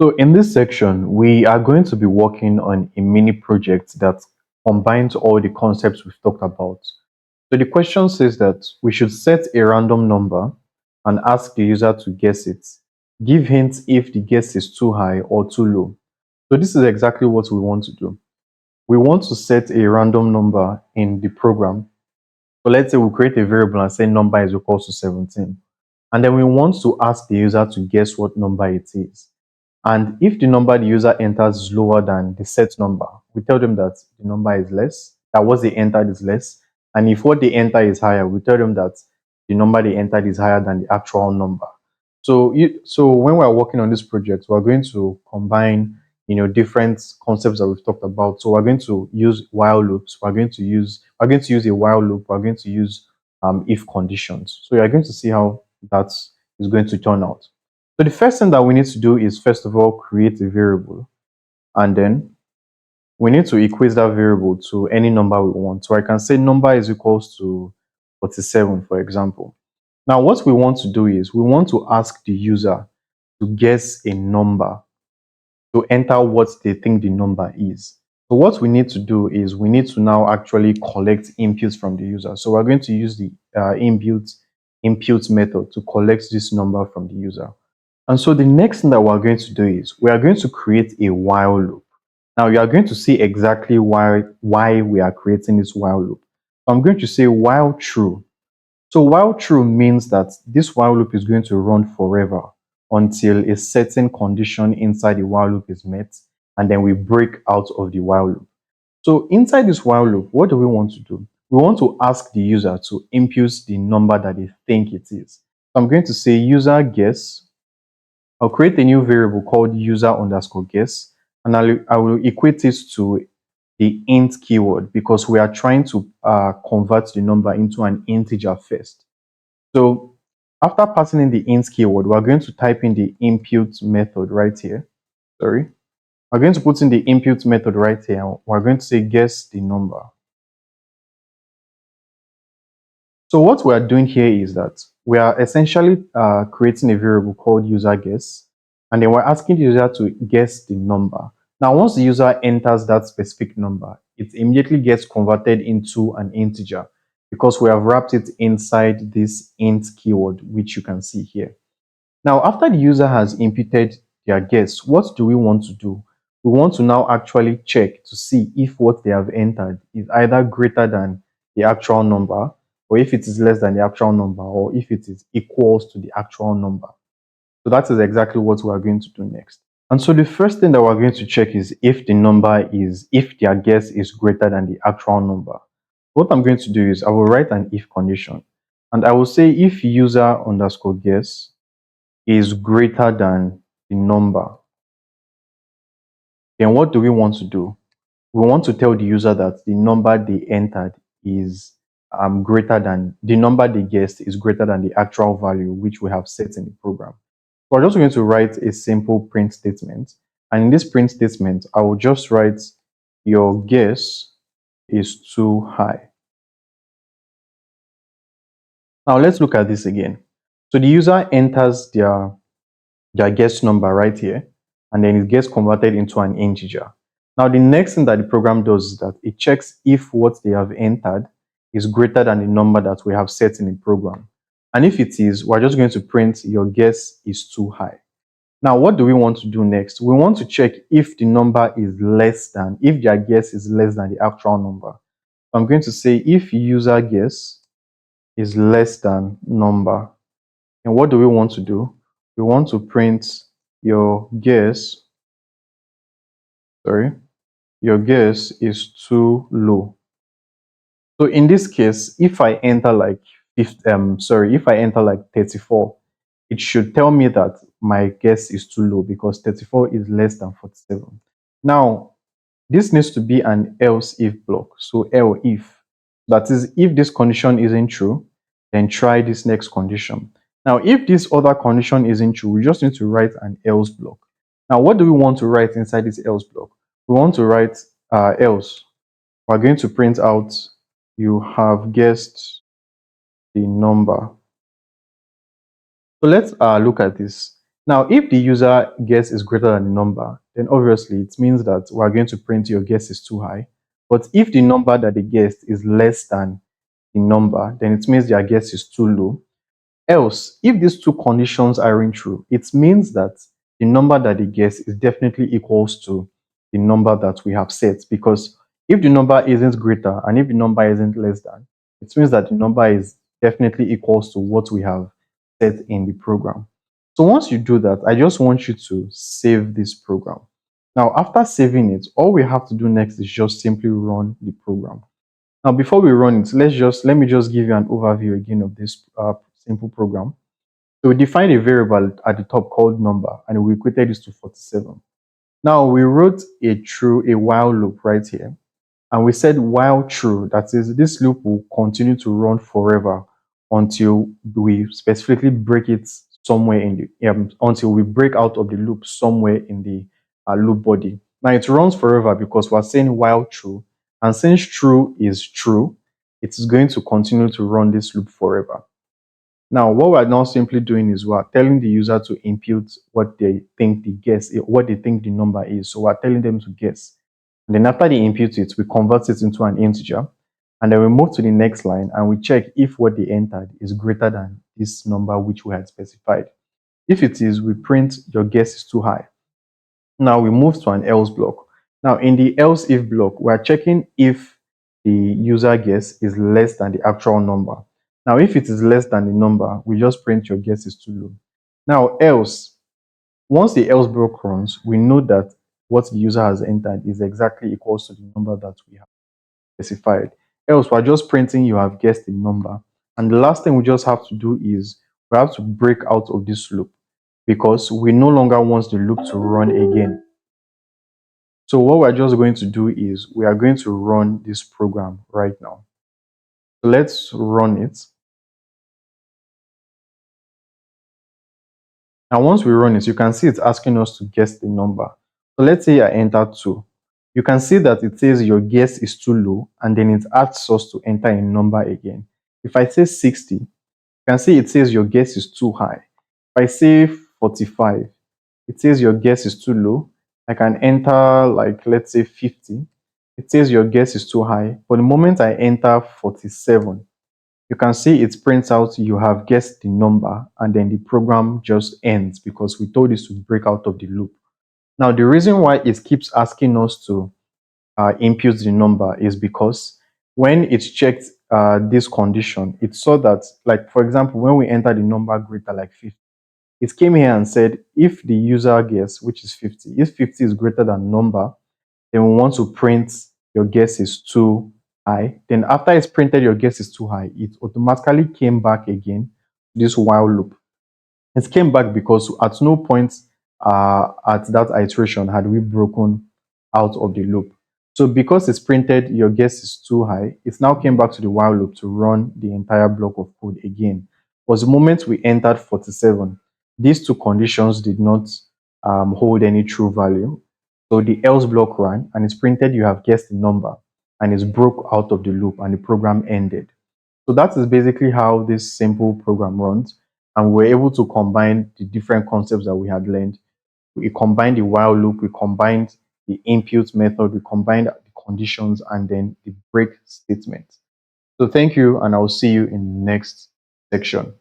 So in this section, we are going to be working on a mini project that combines all the concepts we've talked about. So the question says that we should set a random number and ask the user to guess it. Give hints if the guess is too high or too low. So this is exactly what we want to do. We want to set a random number in the program. So let's say we create a variable and say number is equal to 17. And then we want to ask the user to guess what number it is. And if the number the user enters is lower than the set number, we tell them that the number is less, that what they entered is less. And if what they enter is higher, we tell them that the number they entered is higher than the actual number. So when we're working on this project, we're going to combine different concepts that we've talked about. So we're going to use while loops, we're going to use a while loop, we're going to use if conditions. So you're going to see how that is going to turn out. So the first thing that we need to do is first of all create a variable, and then we need to equate that variable to any number we want. So I can say number is equals to 47, for example. Now what we want to do is we want to ask the user to guess a number, to enter what they think the number is. So what we need to do is we need to now actually collect inputs from the user. So we're going to use the input method to collect this number from the user. And so the next thing that we're going to do is we are going to create a while loop. Now you are going to see exactly why we are creating this while loop. So I'm going to say while true. So while true means that this while loop is going to run forever until a certain condition inside the while loop is met, and then we break out of the while loop. So inside this while loop, what do we want to do? We want to ask the user to input the number that they think it is. So I'm going to say user guess. I'll create a new variable called user underscore guess, and I will equate it to the int keyword because we are trying to convert the number into an integer first. So after passing in the int keyword, we're going to type in the input method right here. Sorry. We're going to put in the input method right here. We're going to say guess the number. So what we are doing here is that we are essentially creating a variable called user guess, and then we're asking the user to guess the number. Now, once the user enters that specific number, it immediately gets converted into an integer because we have wrapped it inside this int keyword, which you can see here. Now, after the user has inputted their guess, what do we want to do? We want to now actually check to see if what they have entered is either greater than the actual number, or if it is less than the actual number, or if it is equals to the actual number. So that is exactly what we are going to do next. And so the first thing that we're going to check is if their guess is greater than the actual number. What I'm going to do is I will write an if condition, and I will say if user underscore guess is greater than the number, then what do we want to do? We want to tell the user that the number they entered is greater than the number they guessed is greater than the actual value which we have set in the program. So I'm just going to write a simple print statement. And in this print statement, I will just write your guess is too high. Now let's look at this again. So the user enters their guess number right here, and then it gets converted into an integer. Now, the next thing that the program does is that it checks if what they have entered is greater than the number that we have set in the program. And if it is, we're just going to print your guess is too high. Now, what do we want to do next? We want to check if the number is if their guess is less than the actual number. So I'm going to say if user guess is less than number. And what do we want to do? We want to print your guess, sorry, your guess is too low. So in this case, if I enter like if I enter like 34, it should tell me that my guess is too low because 34 is less than 47. Now, this needs to be an else if block. So L if, that is, if this condition isn't true, then try this next condition. Now, if this other condition isn't true, we just need to write an else block. Now, what do we want to write inside this else block? We want to write else. We're going to print out you have guessed the number. So let's look at this. Now, if the user guess is greater than the number, then obviously it means that we're going to print your guess is too high. But if the number that they guessed is less than the number, then it means their guess is too low. Else, if these two conditions aren't true, it means that the number that they guess is definitely equals to the number that we have set. Because if the number isn't greater and if the number isn't less than, it means that the number is definitely equals to what we have set in the program. So once you do that, I just want you to save this program. Now, after saving it, all we have to do next is just simply run the program. Now, before we run it, let me just give you an overview again of this simple program. So we defined a variable at the top called number, and we equated this to 47. Now we wrote a while loop right here, and we said while true, that is, this loop will continue to run forever until we specifically break it somewhere in the until we break out of the loop somewhere in the loop body. Now it runs forever because we're saying while true, and since true is true, it is going to continue to run this loop forever. Now, what we're now simply doing is we're telling the user to input what they think the number is. So we're telling them to guess. And then after they input it, we convert it into an integer. And then we move to the next line and we check if what they entered is greater than this number which we had specified. If it is, we print your guess is too high. Now we move to an else block. Now in the else if block, we're checking if the user guess is less than the actual number. Now if it is less than the number, we just print your guess is too low. Now else, once the else block runs, we know that what the user has entered is exactly equals to the number that we have specified. Else, we're just printing you have guessed the number. And the last thing we just have to do is we have to break out of this loop because we no longer want the loop to run again. So what we're just going to do is we are going to run this program right now. So let's run it. And once we run it, you can see it's asking us to guess the number. So let's say I enter 2. You can see that it says your guess is too low and then it asks us to enter a number again. If I say 60, you can see it says your guess is too high. If I say 45, it says your guess is too low. I can enter like let's say 50. It says your guess is too high. But the moment I enter 47, you can see it prints out you have guessed the number and then the program just ends because we told it to break out of the loop. Now, the reason why it keeps asking us to input the number is because when it checked this condition, it saw that, like, for example, when we enter the number greater like 50, it came here and said if the user guess, which is 50, if 50 is greater than number, then we want to print your guess is too high. Then after it's printed your guess is too high, it automatically came back again to this while loop. It came back because at no point at that iteration had we broken out of the loop. So because it's printed your guess is too high, it now came back to the while loop to run the entire block of code again. Was the moment we entered 47, these two conditions did not hold any true value. So the else block ran and it's printed you have guessed the number and it's broke out of the loop and the program ended. So that is basically how this simple program runs. And we're able to combine the different concepts that we had learned. We combined the while loop, we combined the input method, we combined the conditions, and then the break statement. So thank you, and I'll see you in the next section.